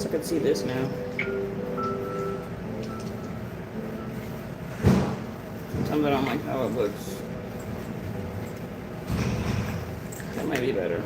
least I can see this now. Sometimes I don't like how it looks. That might be better.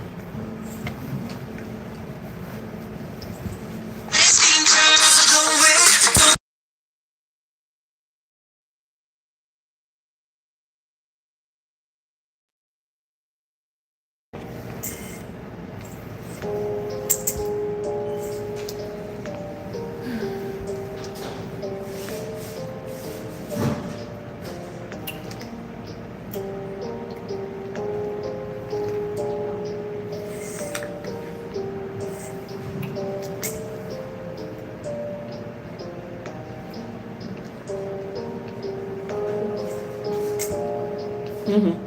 Mm-hmm.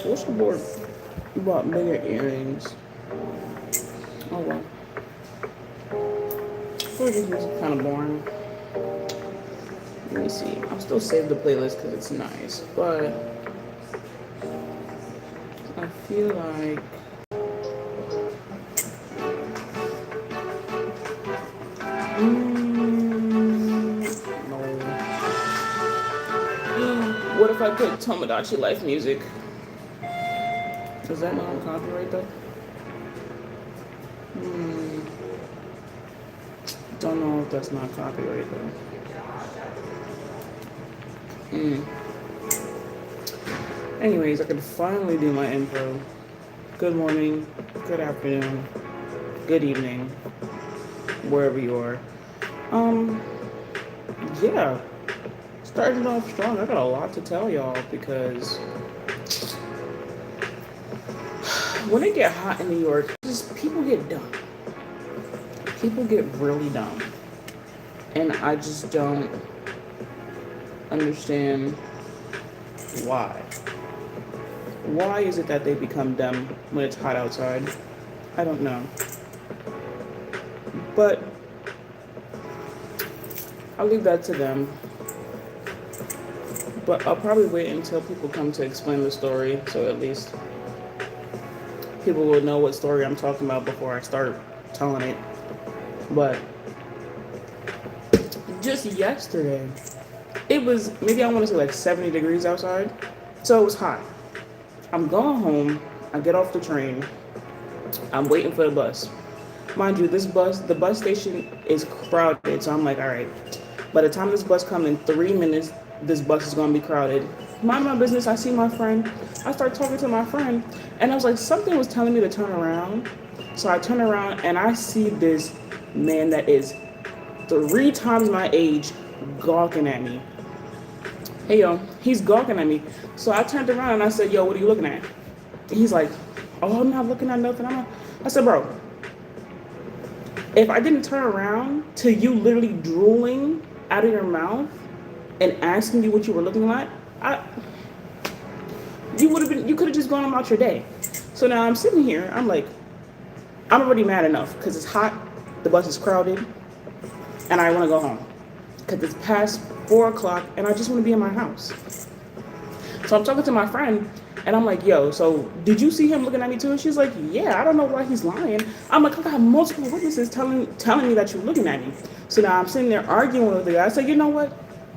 What's the board? You bought bigger earrings. Oh well. I feel like this was kind of boring. Let me see. I'll still save the playlist because it's nice, but I feel like no. What if I put Tomodachi Life music? Does that not copyright though? Don't know if that's not copyright though. Anyways, I can finally do my intro. Good morning, good afternoon, good evening, wherever you are. Yeah, starting off strong. I got a lot to tell y'all because when it get hot in New York, just people get dumb. People get really dumb, and I just don't understand why. Why is it that they become dumb when it's hot outside? I don't know. But I'll leave that to them. But I'll probably wait until people come to explain the story, so at least people will know what story I'm talking about before I start telling it. But just yesterday, it was maybe I want to say like 70 degrees outside, so it was hot. I'm going home, I get off the train, I'm waiting for the bus. Mind you, the bus station is crowded, so I'm like, all right, by the time this bus comes in 3 minutes, this bus is gonna be crowded. Mind my business, I see my friend, I start talking to my friend, and I was like, something was telling me to turn around. So I turn around and I see this man that is 3 times my age gawking at me. Hey yo, he's gawking at me. So I turned around and I said, yo, what are you looking at? He's like, oh, I'm not looking at nothing. I said, bro, if I didn't turn around to you literally drooling out of your mouth and asking you what you were looking at, you could have just gone about your day. So now I'm sitting here, I'm like, I'm already mad enough because it's hot, the bus is crowded, and I want to go home because it's past 4 o'clock and I just want to be in my house. So I'm talking to my friend and I'm like, yo, so did you see him looking at me too? And she's like, yeah, I don't know why he's lying. I'm like, I got multiple witnesses telling me that you're looking at me. So now I'm sitting there arguing with the guy. I said, you know what?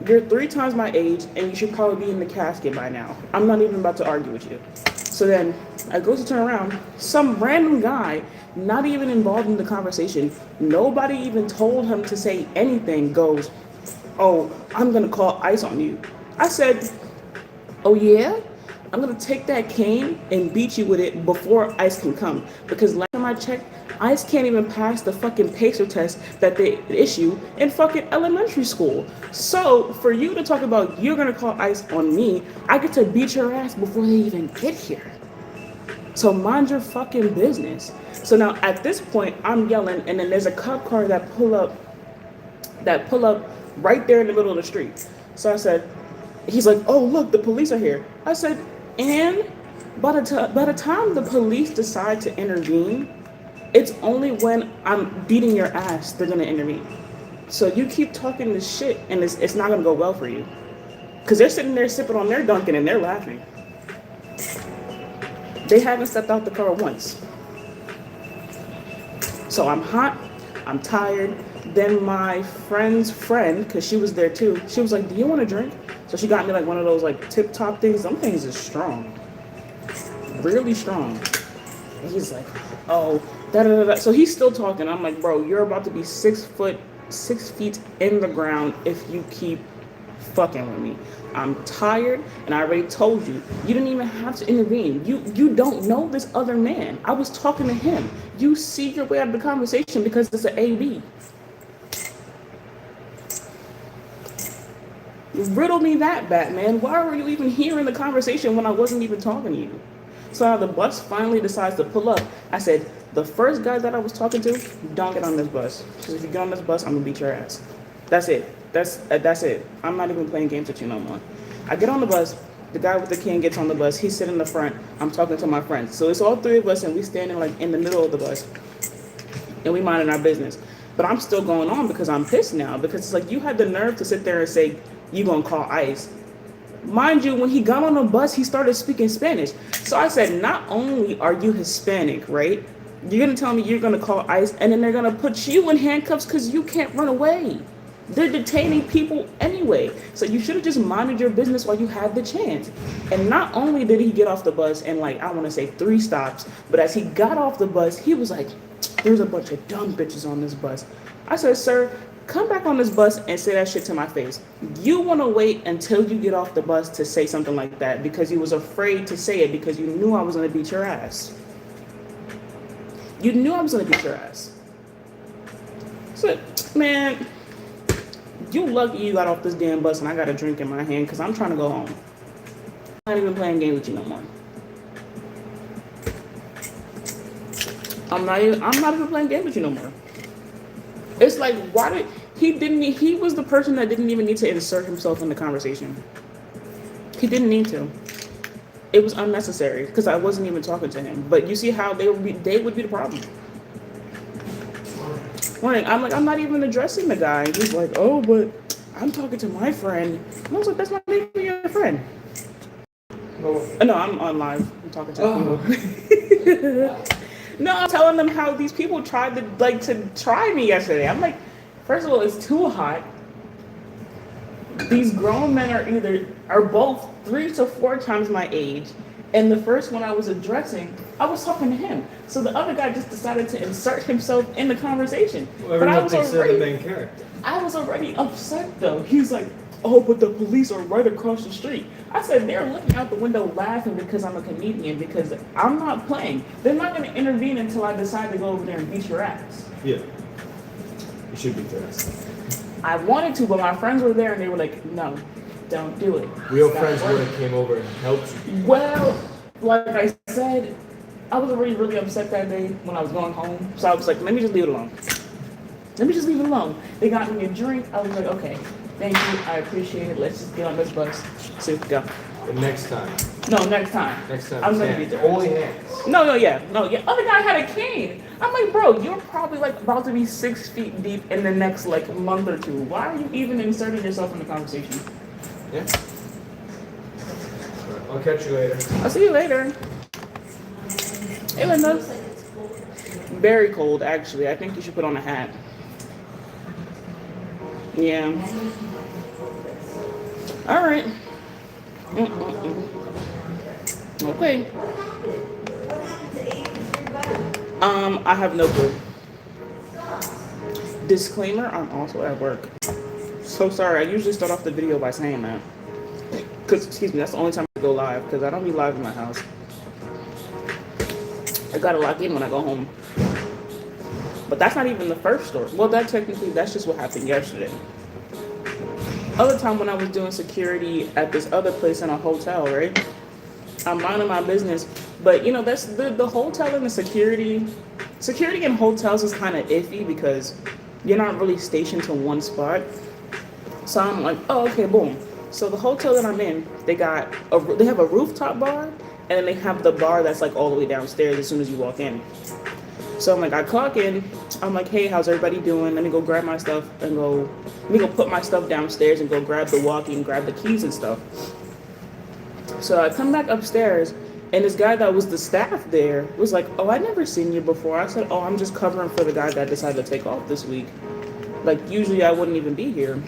You're 3 times my age and you should probably be in the casket by now. I'm not even about to argue with you. So then I go to turn around, some random guy, not even involved in the conversation, nobody even told him to say anything, goes, oh, I'm gonna call ICE on you. I said, oh yeah? I'm gonna take that cane and beat you with it before ICE can come. Because last time I checked, ICE can't even pass the fucking PACER test that they issue in fucking elementary school. So for you to talk about you're gonna call ICE on me, I get to beat your ass before they even get here. So mind your fucking business. So now at this point, I'm yelling, and then there's a cop car that pull up right there in the middle of the street. So I said, He's like, oh, look, the police are here. I said, and by the time the police decide to intervene, it's only when I'm beating your ass they're gonna intervene. So you keep talking this shit, and it's not gonna go well for you. Because they're sitting there sipping on their Dunkin' and they're laughing. They haven't stepped out the car once. So I'm hot, I'm tired. Then my friend's friend, because she was there too, she was like, do you want a drink? So she got me like one of those like tip top things. Some things is strong. Really strong. And he's like, oh, da da da da. So he's still talking. I'm like, bro, you're about to be 6 feet in the ground if you keep fucking with me. I'm tired, and I already told you, you didn't even have to intervene. You don't know this other man. I was talking to him. You see your way out of the conversation because it's an AB. Riddle me that, Batman. Why were you even here in the conversation when I wasn't even talking to you? So the bus finally decides to pull up. I said, the first guy that I was talking to, don't get on this bus. Because if you get on this bus, I'm going to beat your ass. That's it. That's it. I'm not even playing games with you no more. I get on the bus. The guy with the cane gets on the bus. He's sitting in the front. I'm talking to my friends. So it's all three of us, and we standing like in the middle of the bus. And we minding our business. But I'm still going on because I'm pissed now. Because it's like, you had the nerve to sit there and say, you gonna call ICE. Mind you, when he got on the bus, he started speaking Spanish. So I said, not only are you Hispanic, right? You're gonna tell me you're gonna call ICE, and then they're gonna put you in handcuffs because you can't run away. They're detaining people anyway. So you should have just minded your business while you had the chance. And not only did he get off the bus in like, I want to say 3 stops, but as he got off the bus, he was like, there's a bunch of dumb bitches on this bus. I said, sir, come back on this bus and say that shit to my face. You want to wait until you get off the bus to say something like that because you was afraid to say it because you knew I was going to beat your ass. You knew I was going to beat your ass. So, man, you lucky you got off this damn bus and I got a drink in my hand because I'm trying to go home. I'm not even playing games with you no more. I'm not even playing games with you no more. It's like, why did he was the person that didn't even need to insert himself in the conversation. He didn't need to. It was unnecessary because I wasn't even talking to him. But you see how they would be the problem. Like, I'm not even addressing the guy. And he's like, oh, but I'm talking to my friend. And I was like, that's not even your friend. No, I'm on live. I'm talking to people. No, I'm telling them how these people tried to try me yesterday. I'm like, first of all, it's too hot. These grown men are both 3 to 4 times my age. And the first one I was addressing, I was talking to him. So the other guy just decided to insert himself in the conversation. Well, but I was already the main character. I was already upset though. He's like, oh, but the police are right across the street. I said, they're looking out the window laughing because I'm a comedian, because I'm not playing. They're not going to intervene until I decide to go over there and beat your ass. Yeah. You should beat their ass. I wanted to, but my friends were there and they were like, no, don't do it. Real friends would have came over and helped you. Well, like I said, I was already really upset that day when I was going home. So I was like, let me just leave it alone. Let me just leave it alone. They got me a drink. I was like, okay. Thank you. I appreciate it. Let's just get on this bus. So we go. The next time. No, next time. Next time. I'm gonna be there. Only hands. No. Other guy had a cane. I'm like, bro, you're probably like about to be 6 feet deep in the next like month or 2. Why are you even inserting yourself in the conversation? Yeah. I'll catch you later. I'll see you later. Hey, Linda. Very cold, actually. I think you should put on a hat. Yeah. All right. Okay. I have no clue. Disclaimer, I'm also at work. So sorry, I usually start off the video by saying that. Excuse me, that's the only time I go live, because I don't be live in my house. I gotta lock in when I go home. But that's not even the first story. Well, that's just what happened yesterday. Other time when I was doing security at this other place in a hotel, right? I'm minding my business, but you know, that's the hotel and the security in hotels is kind of iffy because you're not really stationed to one spot. So I'm like, oh, okay, boom. So the hotel that I'm in, they have a rooftop bar, and then they have the bar that's like all the way downstairs as soon as you walk in. So I'm like, I clock in. I'm like, hey, how's everybody doing? Let me go grab my stuff and let me go put my stuff downstairs and go grab the walkie and grab the keys and stuff. So I come back upstairs, and this guy that was the staff there was like, oh, I never seen you before. I said, oh, I'm just covering for the guy that decided to take off this week. Like, usually I wouldn't even be here.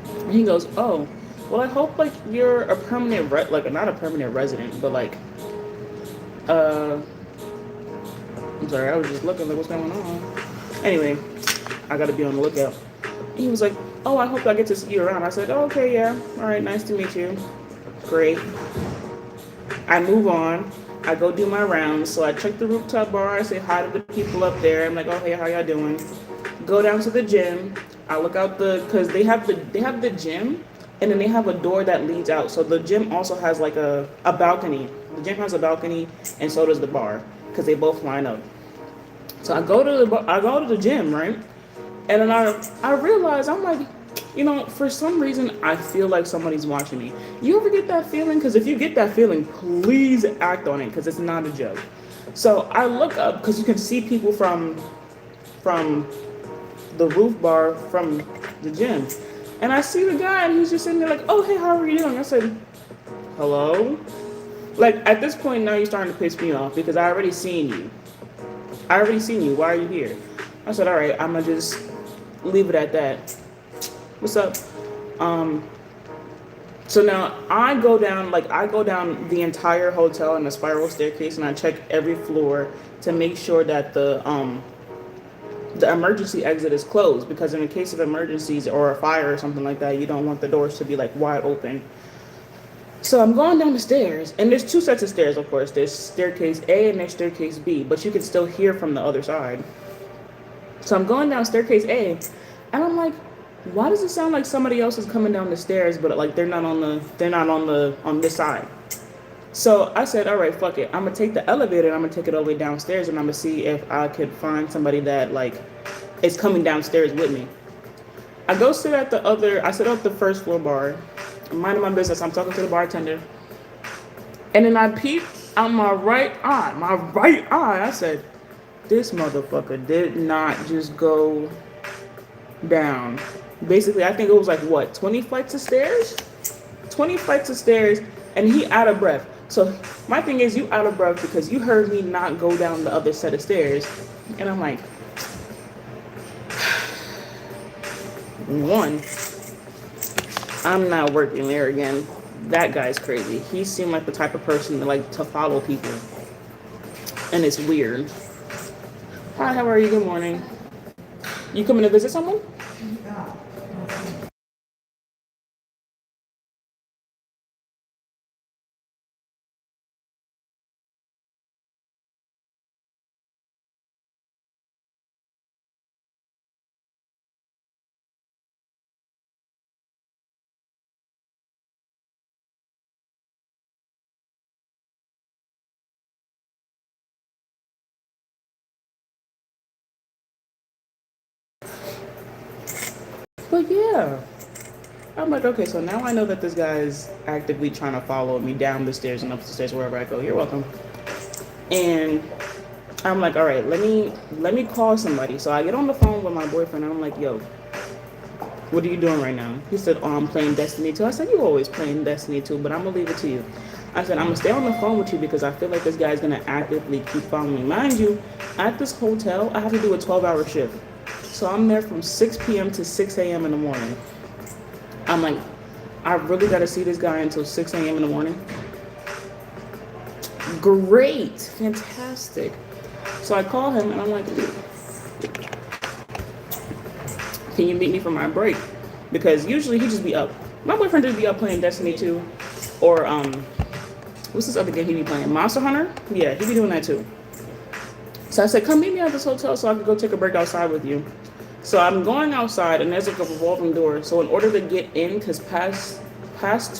And he goes, oh, well, I hope, like, you're a permanent, not a permanent resident, but, like, I'm sorry, I was just looking, like, what's going on? Anyway, I gotta be on the lookout. And he was like, oh, I hope I get to see you around. I said, oh, okay, yeah. All right, nice to meet you. Great. I move on. I go do my rounds. So I check the rooftop bar. I say hi to the people up there. I'm like, oh, hey, how y'all doing? Go down to the gym. I look out because they have the gym, and then they have a door that leads out. So the gym also has like a balcony. The gym has a balcony, and so does the bar, because they both line up. So I go to the gym, right? And then I realize, I'm like, you know, for some reason, I feel like somebody's watching me. You ever get that feeling? Because if you get that feeling, please act on it, because it's not a joke. So I look up, because you can see people from the roof bar from the gym. And I see the guy, and he's just sitting there like, oh, hey, how are you doing? I said, hello? Like, at this point, now you're starting to piss me off, because I already seen you. Why are you here? I said, all right, I'm going to just leave it at that. What's up? So now I go down the entire hotel in a spiral staircase, and I check every floor to make sure that the emergency exit is closed, because in the case of emergencies or a fire or something like that, you don't want the doors to be like wide open. So I'm going down the stairs, and there's two sets of stairs, of course. There's staircase A and there's staircase B, but you can still hear from the other side. So I'm going down staircase A, and I'm like, why does it sound like somebody else is coming down the stairs, but like they're not on this side? So I said, all right, fuck it. I'm gonna take the elevator and I'm gonna take it all the way downstairs, and I'm gonna see if I could find somebody that like is coming downstairs with me. I sit at the first floor bar. I'm minding my business. I'm talking to the bartender. And then I peeped out my right eye. I said, this motherfucker did not just go down. Basically, I think it was like, what, 20 flights of stairs? 20 flights of stairs, and he out of breath. So my thing is, you out of breath because you heard me not go down the other set of stairs. And I'm like, one, I'm not working there again. That guy's crazy. He seemed like the type of person that like to follow people. And it's weird. Hi, how are you? Good morning. You coming to visit someone? But yeah. I'm like, okay, so now I know that this guy is actively trying to follow me down the stairs and up the stairs wherever I go. You're welcome. And I'm like, all right, let me call somebody. So I get on the phone with my boyfriend, and I'm like, yo, what are you doing right now? He said, oh, I'm playing Destiny 2. I said, you always playing Destiny 2, but I'm gonna leave it to you. I said, I'm gonna stay on the phone with you because I feel like this guy's gonna actively keep following me. Mind you, at this hotel, I have to do a 12-hour shift. So I'm there from 6 p.m. to 6 a.m. in the morning. I'm like, I really gotta see this guy until 6 a.m. in the morning? Great, fantastic. So I call him and I'm like, can you meet me for my break? Because usually he just be up. My boyfriend just be up playing Destiny 2 or what's this other game he be playing? Monster Hunter? Yeah, he be doing that too. So I said, come meet me at this hotel so I can go take a break outside with you. So I'm going outside and there's like a revolving door. So in order to get in, because past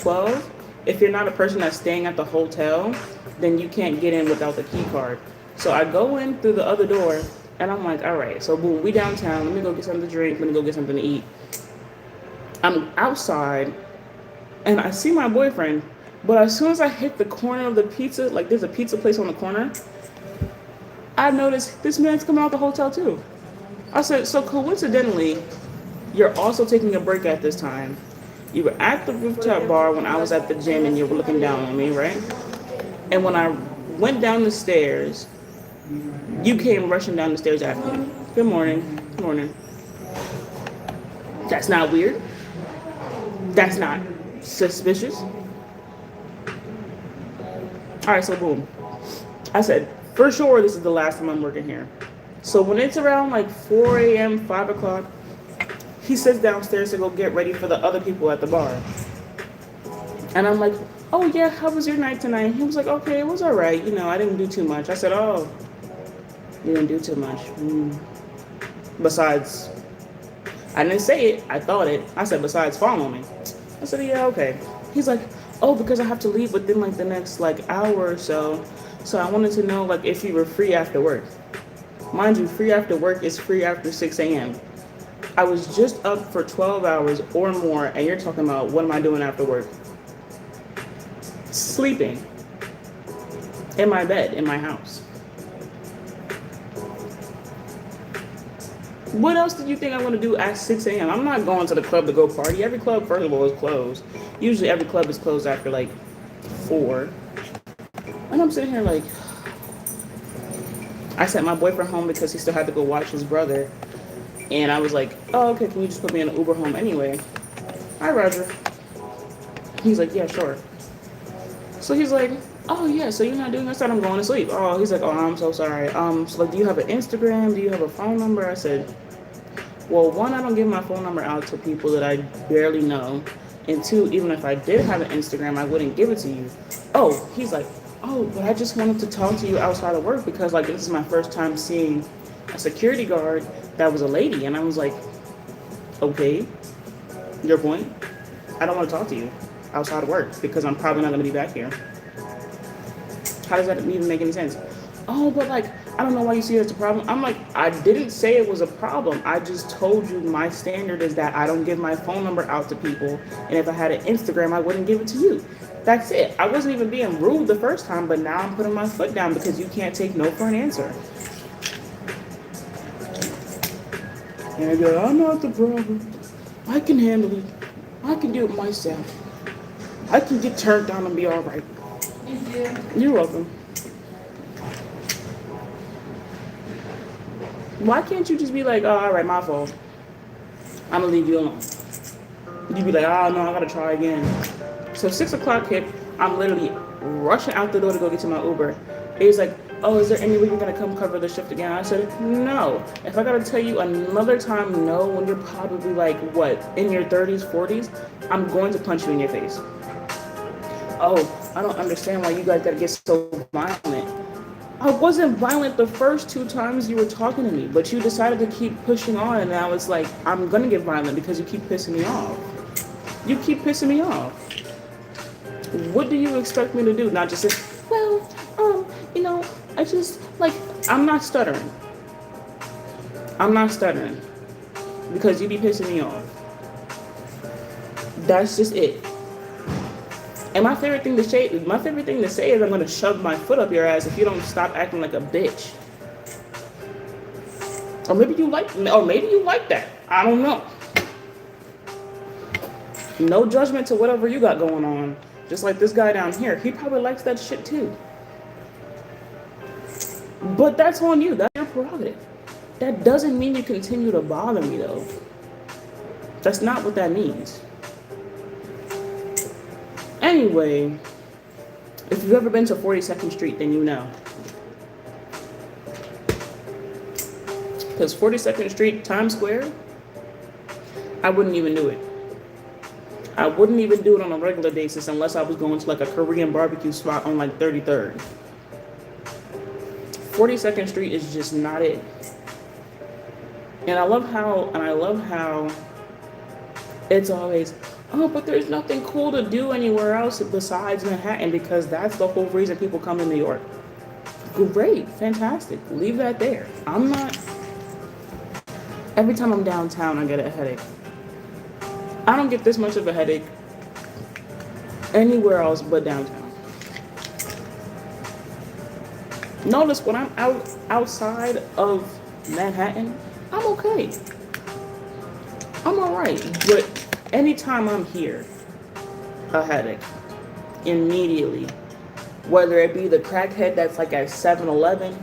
12, if you're not a person that's staying at the hotel, then you can't get in without the key card. So I go in through the other door and I'm like, all right, so boom, we downtown. Let me go get something to drink. Let me go get something to eat. I'm outside and I see my boyfriend, but as soon as I hit the corner of the pizza, like there's a pizza place on the corner, I noticed this man's coming out the hotel too. I said, so coincidentally, you're also taking a break at this time. You were at the rooftop bar when I was at the gym and you were looking down on me, right? And when I went down the stairs, you came rushing down the stairs after me. Good morning. Good morning. That's not weird. That's not suspicious. All right, so boom. I said, for sure, this is the last time I'm working here. So when it's around like 4 a.m., 5 o'clock, he sits downstairs to go get ready for the other people at the bar. And I'm like, oh yeah, how was your night tonight? He was like, okay, it was all right. You know, I didn't do too much. I said, oh, you didn't do too much. Besides, I didn't say it. I thought it. I said, besides follow me. I said, yeah, okay. He's like, oh, because I have to leave within like the next like hour or so. So I wanted to know like if you were free after work. Mind you, free after work is free after 6 a.m. I was just up for 12 hours or more, and you're talking about what am I doing after work? Sleeping in my bed in my house. What else did you think I want to do at 6 a.m.? I'm not going to the club to go party. Every club, first of all, is closed. Usually every club is closed after like 4. And I'm sitting here like, I sent my boyfriend home because he still had to go watch his brother. And I was like, oh, okay, can you just put me in an Uber home anyway? Hi, Roger. He's like, yeah, sure. So he's like, oh, yeah, so you're not doing this? I'm going to sleep. Oh, he's like, oh, I'm so sorry. So like, do you have an Instagram? Do you have a phone number? I said, well, 1, I don't give my phone number out to people that I barely know. And 2, even if I did have an Instagram, I wouldn't give it to you. Oh, he's like, oh, but I just wanted to talk to you outside of work because like this is my first time seeing a security guard that was a lady. And I was like, okay, your point? I don't want to talk to you outside of work because I'm probably not going to be back here. How does that even make any sense? Oh, but like, I don't know why you see it as a problem. I'm like, I didn't say it was a problem. I just told you my standard is that I don't give my phone number out to people. And if I had an Instagram, I wouldn't give it to you. That's it. I wasn't even being rude the first time, but now I'm putting my foot down because you can't take no for an answer. And I go, I'm not the problem. I can handle it. I can do it myself. I can get turned down and be all right. Thank you. You're welcome. Why can't you just be like, oh, all right, my fault. I'm gonna leave you alone. You'd be like, oh no, I gotta try again. So 6 o'clock hit, I'm literally rushing out the door to go get to my Uber. He's like, oh, is there any way you're gonna come cover the shift again? I said, no. If I gotta tell you another time no, when you're probably like, what, in your 30s, 40s, I'm going to punch you in your face. Oh, I don't understand why you guys gotta get so violent. I wasn't violent the first 2 times you were talking to me, but you decided to keep pushing on, and now it's like, I'm gonna get violent because you keep pissing me off. You keep pissing me off. What do you expect me to do? Not just say, well, you know, I just, like, I'm not stuttering. I'm not stuttering. Because you be pissing me off. That's just it. And my favorite thing to say is I'm gonna shove my foot up your ass if you don't stop acting like a bitch. Or maybe you like that. I don't know. No judgment to whatever you got going on. Just like this guy down here, he probably likes that shit too. But that's on you. That's your prerogative. That doesn't mean you continue to bother me though. That's not what that means. Anyway, if you've ever been to 42nd Street, then you know. Because 42nd Street, Times Square, I wouldn't even do it. I wouldn't even do it on a regular basis unless I was going to like a Korean barbecue spot on like 33rd. 42nd Street is just not it. And I love how it's always, oh, but there's nothing cool to do anywhere else besides Manhattan, because that's the whole reason people come to New York. Great, fantastic. Leave that there. I'm not. Every time I'm downtown, I get a headache. I don't get this much of a headache anywhere else but downtown. Notice when I'm outside of Manhattan, I'm okay. I'm alright. But anytime I'm here, a headache. Immediately. Whether it be the crackhead that's like at 7-Eleven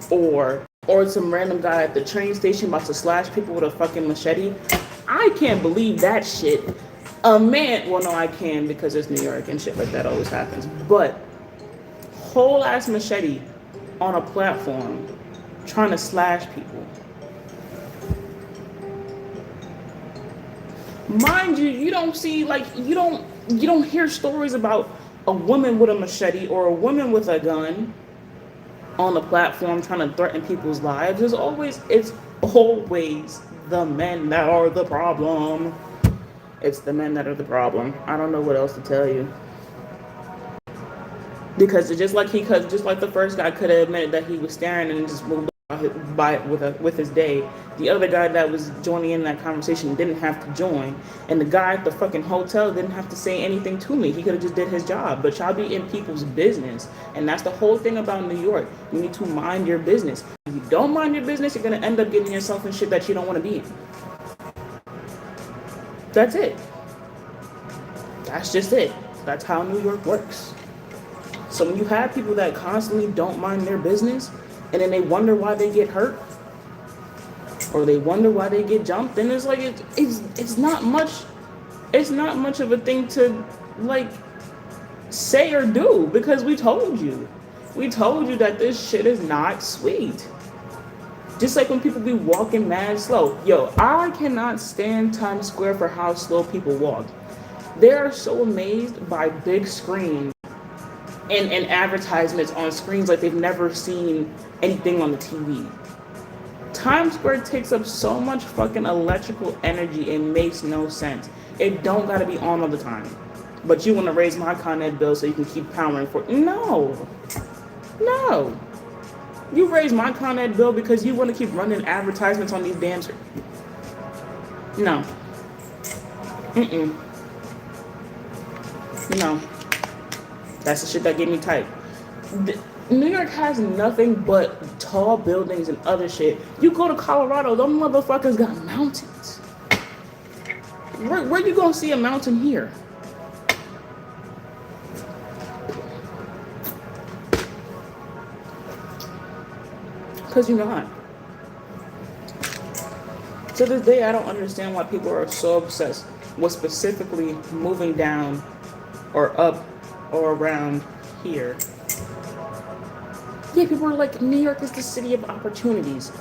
or some random guy at the train station about to slash people with a fucking machete. I can't believe that shit. A man, well no I can because it's New York and shit like that always happens. But whole ass machete on a platform trying to slash people. Mind you, you don't see like you don't hear stories about a woman with a machete or a woman with a gun on the platform trying to threaten people's lives. It's always the men that are the problem. It's the men that are the problem. I don't know what else to tell you. Because just like the first guy could have admitted that he was staring and just moved by with his day, the other guy that was joining in that conversation didn't have to join, and the guy at the fucking hotel didn't have to say anything to me. He could have just did his job. But y'all be in people's business, and that's the whole thing about New York. You need to mind your business. If you don't mind your business, you're gonna end up getting yourself in shit that you don't want to be in. That's it. That's just it. That's how New York works. So when you have people that constantly don't mind their business, and then they wonder why they get hurt, or they wonder why they get jumped, then it's like it's not much of a thing to like say or do, because we told you that this shit is not sweet. Just like when people be walking mad slow. Yo, I cannot stand Times Square for how slow people walk. They are so amazed by big screens and advertisements on screens like they've never seen anything on the TV. Times Square takes up so much fucking electrical energy, it makes no sense. It don't gotta be on all the time. But you wanna raise my Con Ed bill so you can keep powering for it. No. You raise my Con Ed bill because you wanna keep running advertisements on these damn screens. No. No. That's the shit that gave me type. New York has nothing but tall buildings and other shit. You go to Colorado, them motherfuckers got mountains. Where you gonna see a mountain here? Because you're not. To this day, I don't understand why people are so obsessed with specifically moving down or up or around here. Yeah, people are like, New York is the city of opportunities.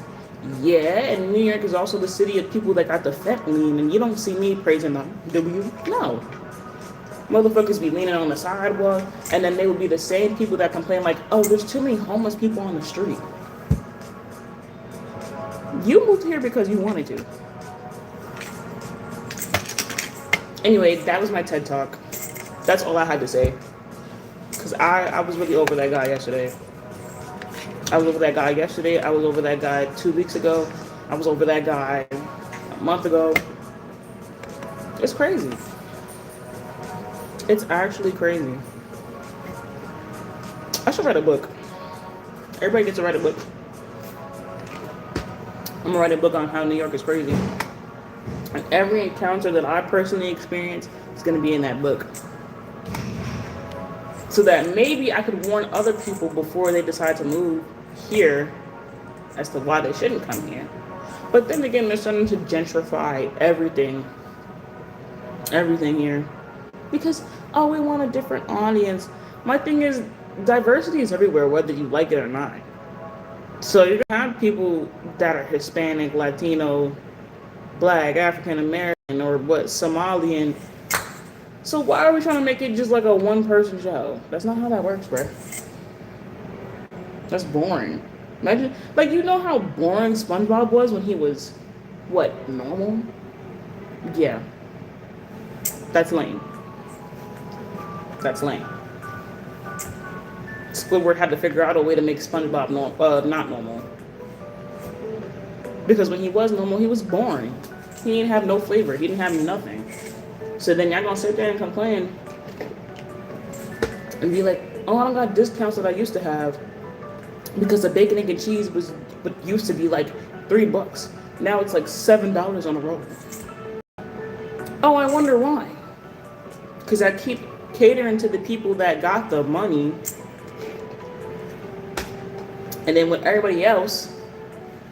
Yeah, and New York is also the city of people that got the fat lean, and you don't see me praising them, do you? No. Motherfuckers be leaning on the sidewalk, and then they would be the same people that complain like, oh, there's too many homeless people on the street. You moved here because you wanted to. Anyway, that was my TED Talk. That's all I had to say. Because I was really over that guy yesterday. I was over that guy yesterday. I was over that guy 2 weeks ago. I was over that guy a month ago. It's crazy. It's actually crazy. I should write a book. Everybody gets to write a book. I'm gonna write a book on how New York is crazy. And every encounter that I personally experienced is gonna be in that book. So that maybe I could warn other people before they decide to move here as to why they shouldn't come here. But then again, they're starting to gentrify everything here. Because, oh, we want a different audience. My thing is, diversity is everywhere, whether you like it or not. So you're gonna have people that are Hispanic, Latino, Black, African American, or Somalian. So why are we trying to make it just like a one-person show? That's not how that works, bro. That's boring. Imagine, like, you know how boring SpongeBob was when he was, what, normal? Yeah. That's lame. That's lame. Squidward had to figure out a way to make SpongeBob not normal. Because when he was normal, he was boring. He didn't have no flavor. He didn't have nothing. So then y'all gonna sit there and complain and be like, oh, I don't got discounts that I used to have because the bacon, egg, and cheese was what used to be like $3. Now it's like $7 on the roll. Oh, I wonder why. Because I keep catering to the people that got the money, and then when everybody else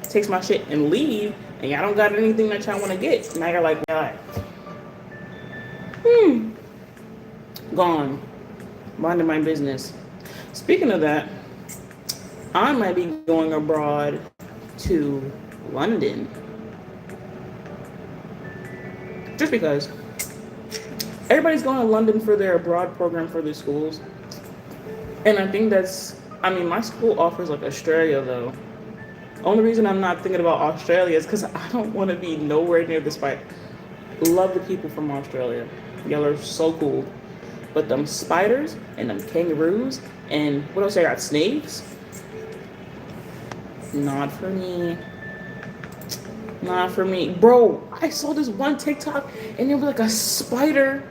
takes my shit and leave, and y'all don't got anything that y'all want to get, now you're like, all right. Gone. Minding my business. Speaking of that, I might be going abroad to London. Just because. Everybody's going to London for their abroad program for their schools. And I think my school offers like Australia though. Only reason I'm not thinking about Australia is because I don't want to be nowhere near the spider. Love the people from Australia. Y'all are so cool. But them spiders and them kangaroos and what else I got? Snakes? Not for me. Not for me. Bro, I saw this one TikTok and there was like a spider.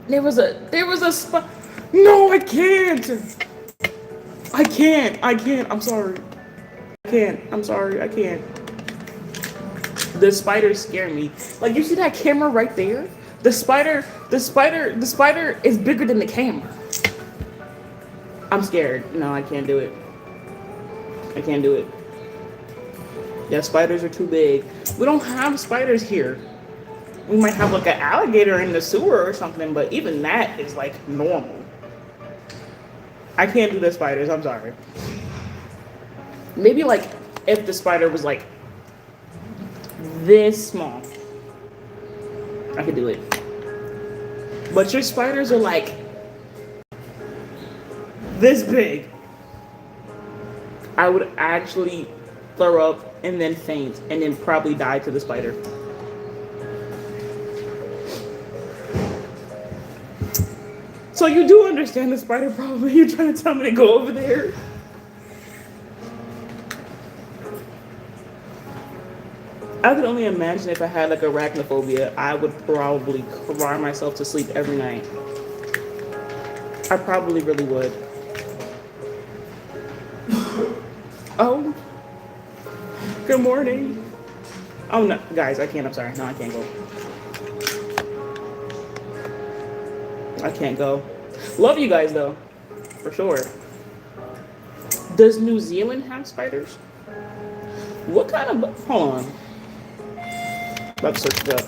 There was a spider. No, I can't. I can't. I'm sorry. I can't. The spiders scare me. Like, you see that camera right there? The spider is bigger than the camera. I'm scared. No, I can't do it. Yeah, spiders are too big. We don't have spiders here. We might have like an alligator in the sewer or something, but even that is like normal. I can't do the spiders, I'm sorry. Maybe like if the spider was like this small, I could do it. But your spiders are like this big. I would actually throw up and then faint and then probably die to the spider. So you do understand the spider problem. You're trying to tell me to go over there? I could only imagine if I had like arachnophobia, I would probably cry myself to sleep every night. I probably really would. Oh, good morning. Oh no, guys, I can't. I'm sorry. No, I can't go. I can't go. Love you guys though, for sure. Does New Zealand have spiders? What kind of? Hold on. About to search it up.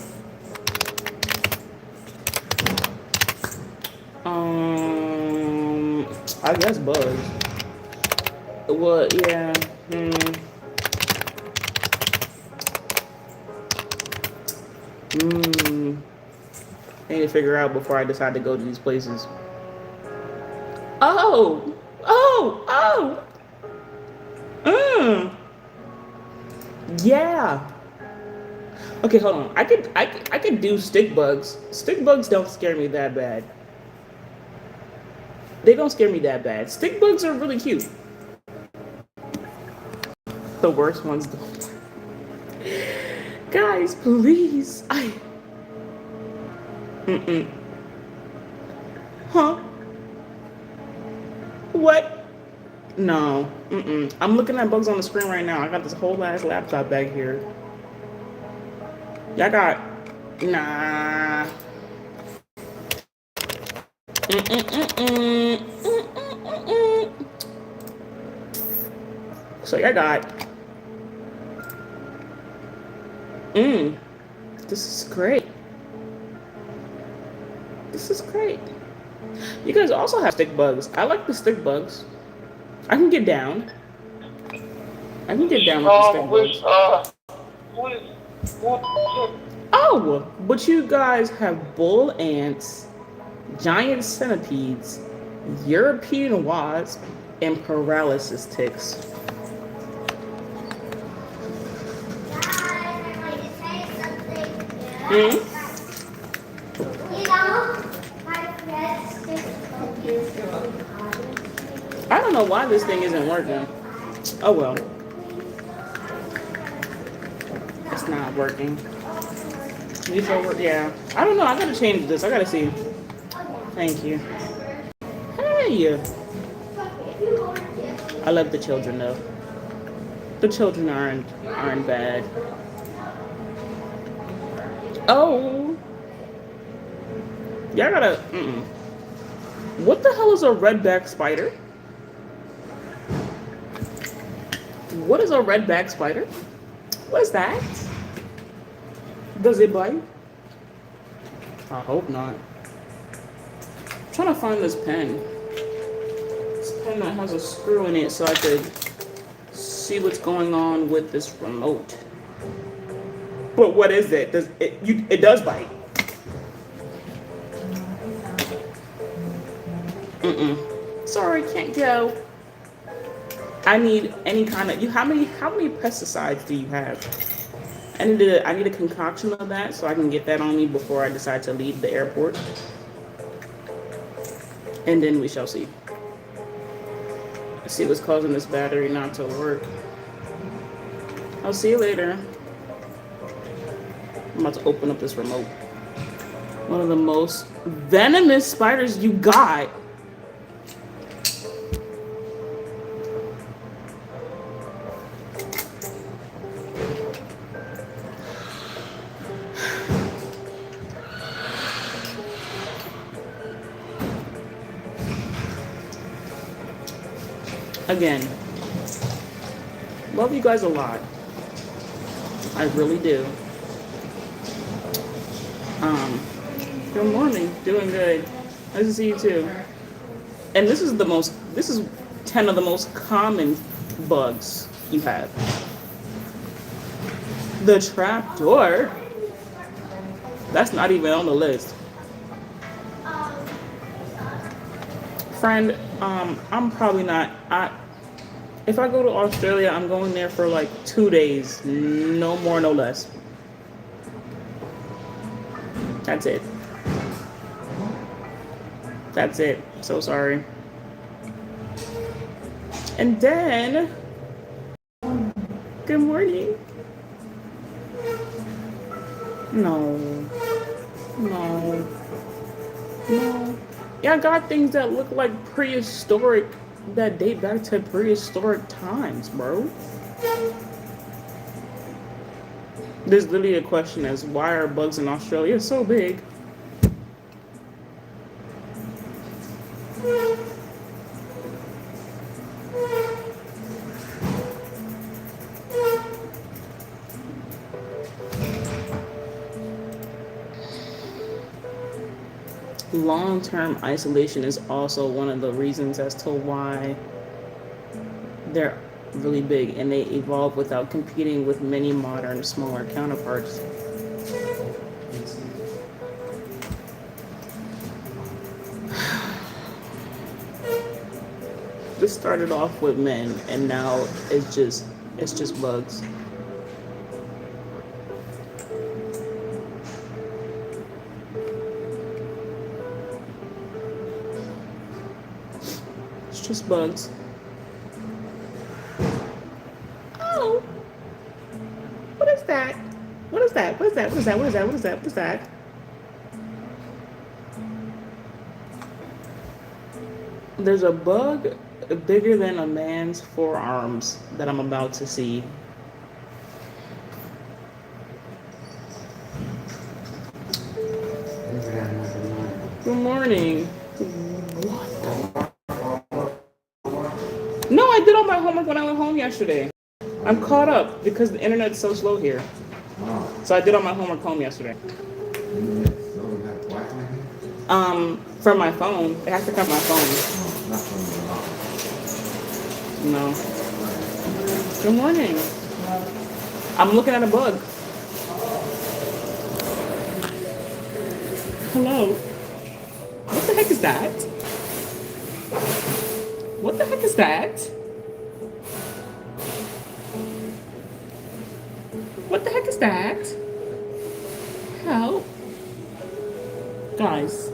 I guess bugs. Well, yeah. I need to figure out before I decide to go to these places. Oh. Yeah. Okay, hold on. I could do stick bugs. Stick bugs don't scare me that bad. They don't scare me that bad. Stick bugs are really cute. The worst ones don't. Guys, please. Huh? What? No. I'm looking at bugs on the screen right now. I got this whole ass laptop back here. Y'all got... Nah. So y'all got... This is great. This is great. You guys also have stick bugs. I like the stick bugs. I can get down. I can get down with the stick bugs. Oh, but you guys have bull ants, giant centipedes, European wasps, and paralysis ticks. I don't know why this thing isn't working. Oh well. It's not working. Yeah. I don't know. I gotta change this. I gotta see. Thank you. Hey, Why? I love the children though. The children aren't bad. Oh, y'all gotta. What the hell is a redback spider? What is a redback spider? What is that? Does it bite? I hope not. I'm trying to find this pen. This pen that has a screw in it so I could see what's going on with this remote. But what is it? It does bite. Sorry, can't go. I need any kind of how many pesticides do you have? I need a concoction of that so I can get that on me before I decide to leave the airport. And then we shall see. Let's see what's causing this battery not to work. I'll see you later. I'm about to open up this remote. One of the most venomous spiders you got. Again, love you guys a lot. I really do. Good morning. Doing good. Nice to see you too. And this is 10 of the most common bugs you have. The trapdoor. That's not even on the list. Friend, I'm probably not. If I go to Australia, I'm going there for like 2 days. No more, no less. That's it. That's it. So sorry. And then, good morning. No. Yeah, I got things that look like prehistoric, that date back to prehistoric times, bro. There's literally a question as why are bugs in Australia so big? Long-term isolation is also one of the reasons as to why they're really big, and they evolve without competing with many modern, smaller counterparts. This started off with men, and now it's just bugs. It's just bugs. Oh, what is that? What is that? What is that? What is that? What is that? What is that? What is that? There's a bug bigger than a man's forearms that I'm about to see. Good morning. What? No, I did all my homework when I went home yesterday. I'm caught up because the internet's so slow here. So I did all my homework home yesterday. From my phone. It has to come from my phone. No. Good morning. I'm looking at a bug. Hello. What the heck is that? What the heck is that? What the heck is that? Help. Guys.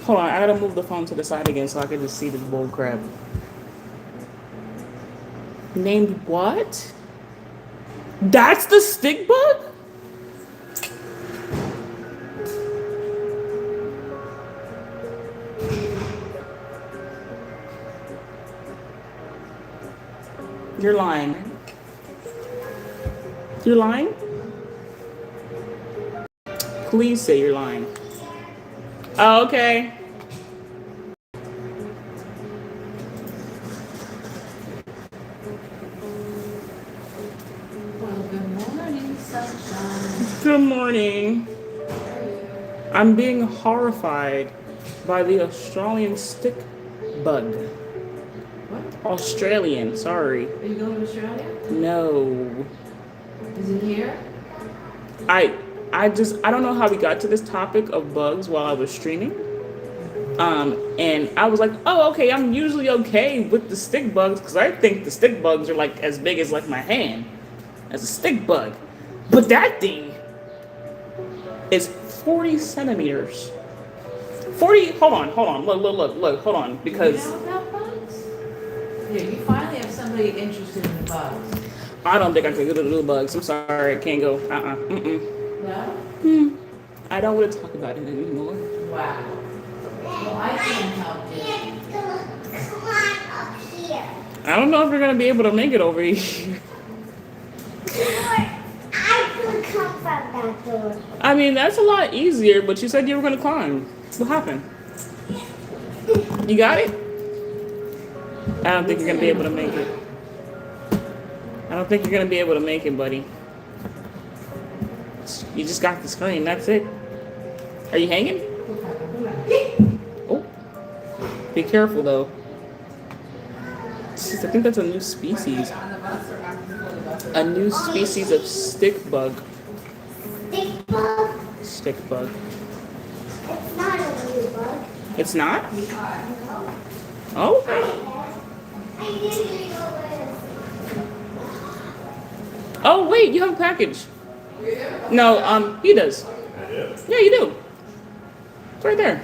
Hold on, I gotta move the phone to the side again so I can just see this bull crap. Named what? That's the stick bug? You're lying. You're lying? Please say you're lying. Oh, okay. Well, good morning, sunshine. Good morning. I'm being horrified by the Australian stick bug. What? Australian, sorry. Are you going to Australia? No. Is it here? I don't know how we got to this topic of bugs while I was streaming. And I was like, oh, okay, I'm usually okay with the stick bugs because I think the stick bugs are like as big as like my hand as a stick bug. But that thing is 40 centimeters. 40, hold on, look, hold on, because You know about bugs? Yeah, you finally have somebody interested in the bugs. I don't think I can do the bugs. I'm sorry, I can't go. No? I don't want to talk about it anymore. Wow. Well, I can help you. Climb up here. I don't know if you're gonna be able to make it over here. I could come from that door. I mean, that's a lot easier, but you said you were gonna climb. What happened? You got it? I don't think you're gonna be able to make it. I don't think you're gonna be able to make it, buddy. You just got the screen, that's it. Are you hanging? Oh. Be careful though. Jeez, I think that's a new species. A new species of stick bug. Stick bug. Stick bug. It's not a new bug. It's not? No. Oh, okay. I didn't know where. Oh, wait, you have a package. No, he does. Yeah, you do. It's right there.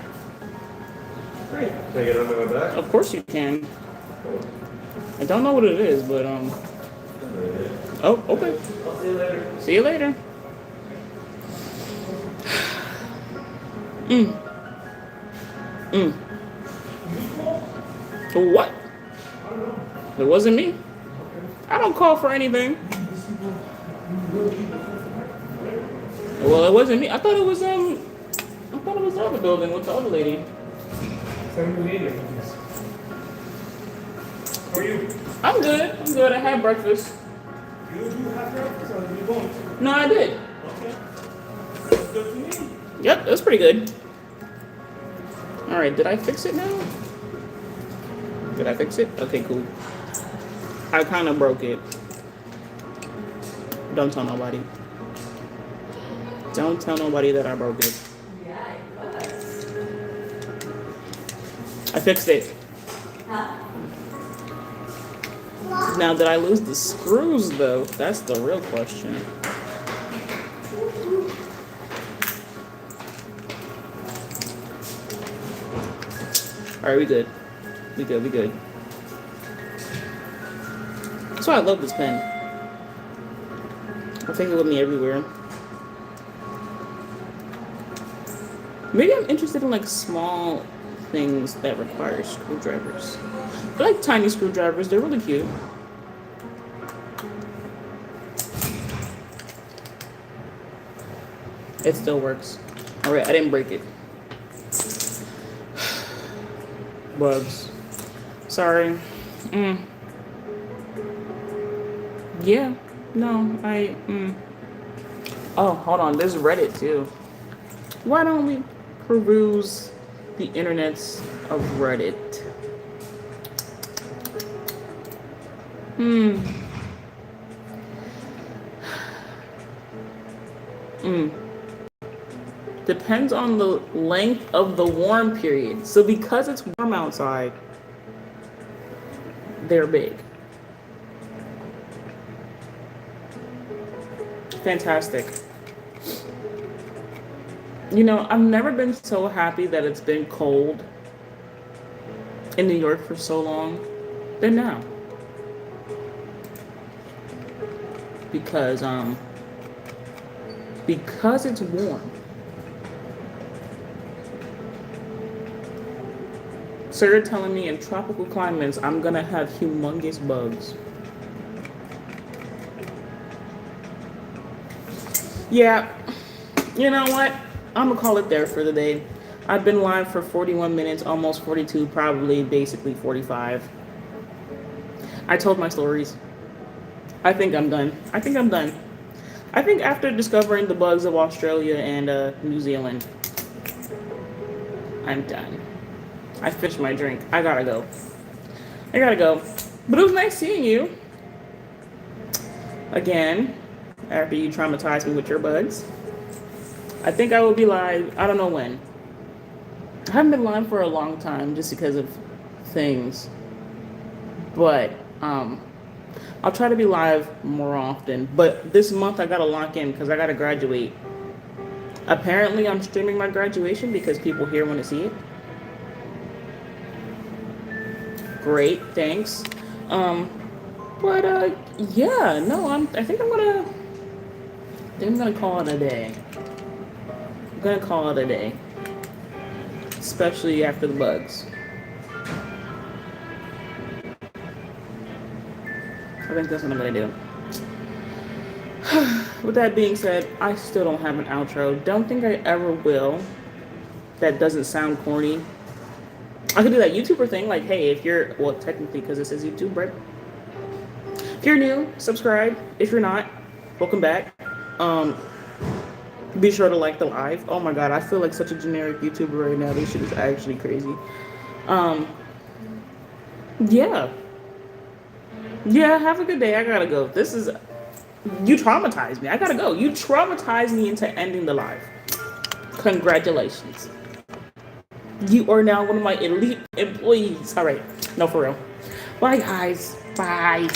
Great. Can I get under my back? Of course you can. I don't know what it is, but oh, okay. I'll see you later. See you later. What? It wasn't me. I don't call for anything. Well, it wasn't me. I thought it was the other building with the other lady. How are you? I'm good. I had breakfast. You do have breakfast or you don't? No, I did. Okay. That's good to me. Yep, that's pretty good. All right, did I fix it now? Did I fix it? Okay, cool. I kind of broke it. Don't tell nobody. Don't tell nobody that I broke it. Yeah, it was. I fixed it. Now, did I lose the screws, though? That's the real question. All right, we good. We good. That's why I love this pen. I'll take it with me everywhere. Maybe I'm interested in like small things that require screwdrivers. I like tiny screwdrivers, they're really cute. It still works. Alright, I didn't break it. Bugs. Sorry. Yeah. No, Oh, hold on. There's Reddit too. Why don't we peruse the internets of Reddit? Depends on the length of the warm period. So because it's warm outside, they're big. Fantastic. You know, I've never been so happy that it's been cold in New York for so long than now. Because it's warm. So you're telling me in tropical climates I'm gonna have humongous bugs. Yeah, you know what? I'm gonna call it there for the day. I've been live for 41 minutes, almost 42, probably basically 45. I told my stories. I think I'm done. I think after discovering the bugs of Australia and New Zealand, I'm done. I finished my drink. I gotta go. But it was nice seeing you. Again, after you traumatized me with your bugs. I think I will be live. I don't know when. I haven't been live for a long time just because of things. But I'll try to be live more often. But this month I gotta lock in because I gotta graduate. Apparently I'm streaming my graduation because people here want to see it. Great, thanks. Yeah, no, I think I'm gonna call it a day. I'm gonna call it a day. Especially after the bugs. I think that's what I'm gonna do. With that being said, I still don't have an outro. Don't think I ever will. That doesn't sound corny. I could do that YouTuber thing, like, hey, if you're, well, technically, because it says YouTube, right? If you're new, subscribe. If you're not, welcome back. Be sure to like the live. Oh my god, I feel like such a generic YouTuber right now. This shit is actually crazy. Yeah, have a good day. I gotta go. You traumatized me. I gotta go. You traumatized me into ending the live. Congratulations. You are now one of my elite employees. All right. No, for real. Bye, guys. Bye.